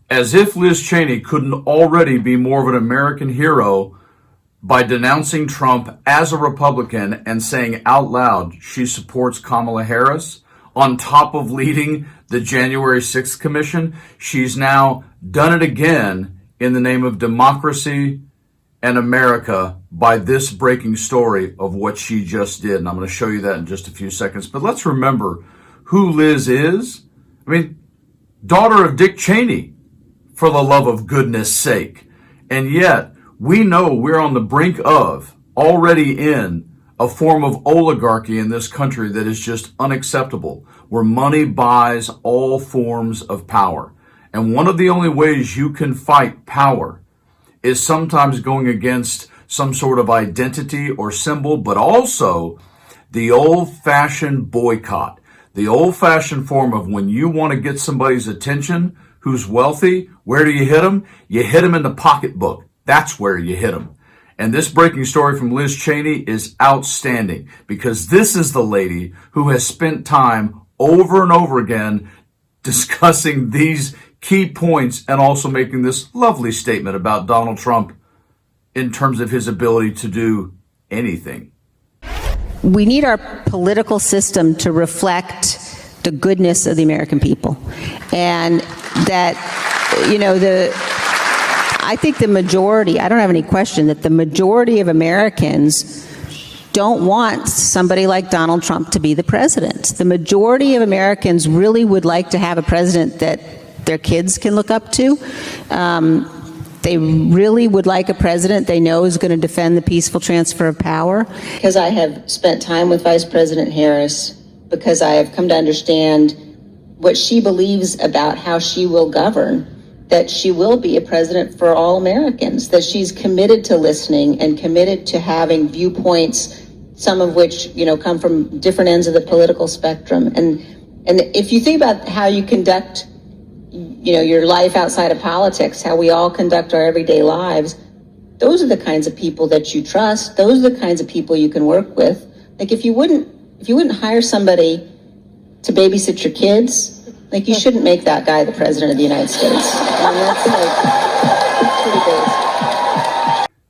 As if Liz Cheney couldn't already be more of an American hero by denouncing Trump as a Republican and saying out loud she supports Kamala Harris, on top of leading the January 6th Commission, she's now done it again in the name of democracy and America by this breaking story of what she just did. And I'm going to show you that in just a few seconds. But let's remember who Liz is. I mean, daughter of Dick Cheney, for the love of goodness sake. And yet, we know we're on the brink of, already in, a form of oligarchy in this country that is just unacceptable, where money buys all forms of power. And one of the only ways you can fight power is sometimes going against some sort of identity or symbol, but also the old-fashioned boycott, the old-fashioned form of when you want to get somebody's attention who's wealthy, where do you hit them? You hit them in the pocketbook. That's where you hit them. And this breaking story from Liz Cheney is outstanding because this is the lady who has spent time over and over again discussing these key points and also making this lovely statement about Donald Trump in terms of his ability to do anything. We need our political system to reflect the goodness of the American people. And that, I think the majority, I don't have any question that the majority of Americans don't want somebody like Donald Trump to be the president. The majority of Americans really would like to have a president that their kids can look up to. They really would like a president they know is going to defend the peaceful transfer of power. Because I have spent time with Vice President Harris, because I have come to understand what she believes about how she will govern, that she will be a president for all Americans, that she's committed to listening and committed to having viewpoints, some of which, come from different ends of the political spectrum. And if you think about how you conduct, your life outside of politics, how we all conduct our everyday lives, those are the kinds of people that you trust. Those are the kinds of people you can work with. Like if you wouldn't hire somebody to babysit your kids, like you shouldn't make that guy the president of the United States. That's pretty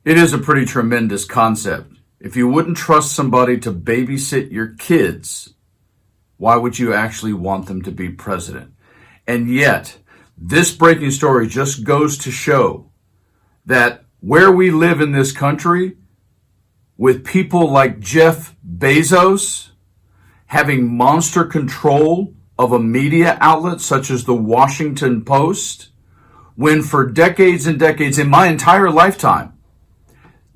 big. It is a pretty tremendous concept. If you wouldn't trust somebody to babysit your kids, why would you actually want them to be president? And yet, this breaking story just goes to show that where we live in this country, with people like Jeff Bezos having monster control of a media outlet such as the Washington Post, when for decades and decades, in my entire lifetime,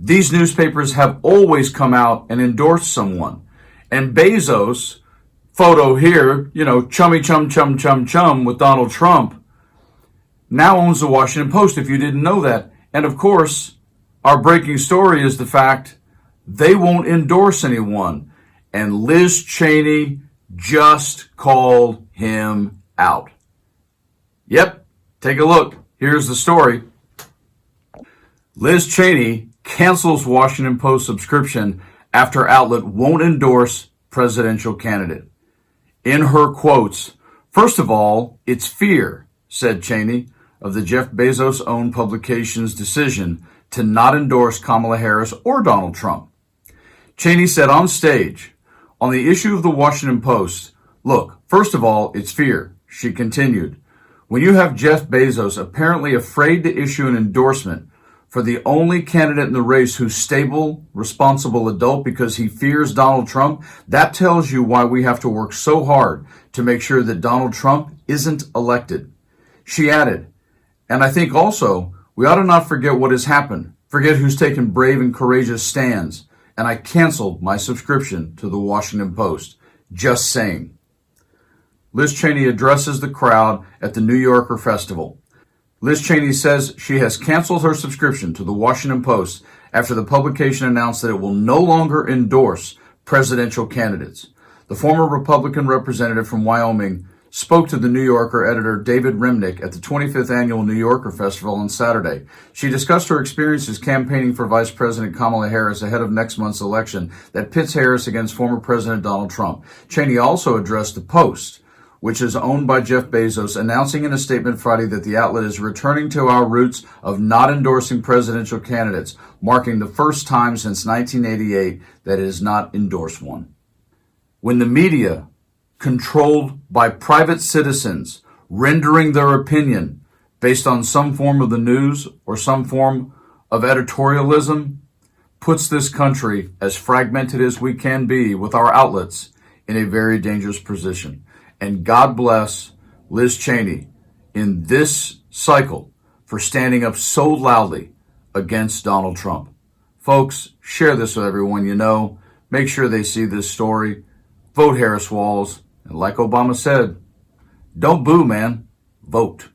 these newspapers have always come out and endorsed someone. And Bezos, photo here, chummy chum chum chum chum with Donald Trump, now owns the Washington Post, if you didn't know that. And of course, our breaking story is the fact they won't endorse anyone. And Liz Cheney just called him out. Yep, take a look. Here's the story. Liz Cheney cancels Washington Post subscription after outlet won't endorse presidential candidate. In her quotes, "First of all, it's fear," said Cheney, of the Jeff Bezos-owned publication's decision to not endorse Kamala Harris or Donald Trump. Cheney said on stage, on the issue of the Washington Post, "Look, first of all, it's fear." She continued, "When you have Jeff Bezos apparently afraid to issue an endorsement for the only candidate in the race who's stable, responsible adult because he fears Donald Trump, that tells you why we have to work so hard to make sure that Donald Trump isn't elected." She added, "And I think also we ought to not forget what has happened, forget who's taken brave and courageous stands, and I canceled my subscription to the Washington Post. Just saying." Liz Cheney addresses the crowd at the New Yorker Festival. Liz Cheney says she has canceled her subscription to the Washington Post after the publication announced that it will no longer endorse presidential candidates. The former Republican representative from Wyoming spoke to the New Yorker editor David Remnick at the 25th Annual New Yorker Festival on Saturday. She discussed her experiences campaigning for Vice President Kamala Harris ahead of next month's election that pits Harris against former President Donald Trump. Cheney also addressed the Post, which is owned by Jeff Bezos, announcing in a statement Friday that the outlet is returning to our roots of not endorsing presidential candidates, marking the first time since 1988 that it has not endorsed one. When the media, controlled by private citizens, rendering their opinion based on some form of the news or some form of editorialism, puts this country, as fragmented as we can be with our outlets, in a very dangerous position. And God bless Liz Cheney in this cycle for standing up so loudly against Donald Trump. Folks, share this with everyone you know. Make sure they see this story. Vote Harris Walls. And like Obama said, don't boo, man. Vote.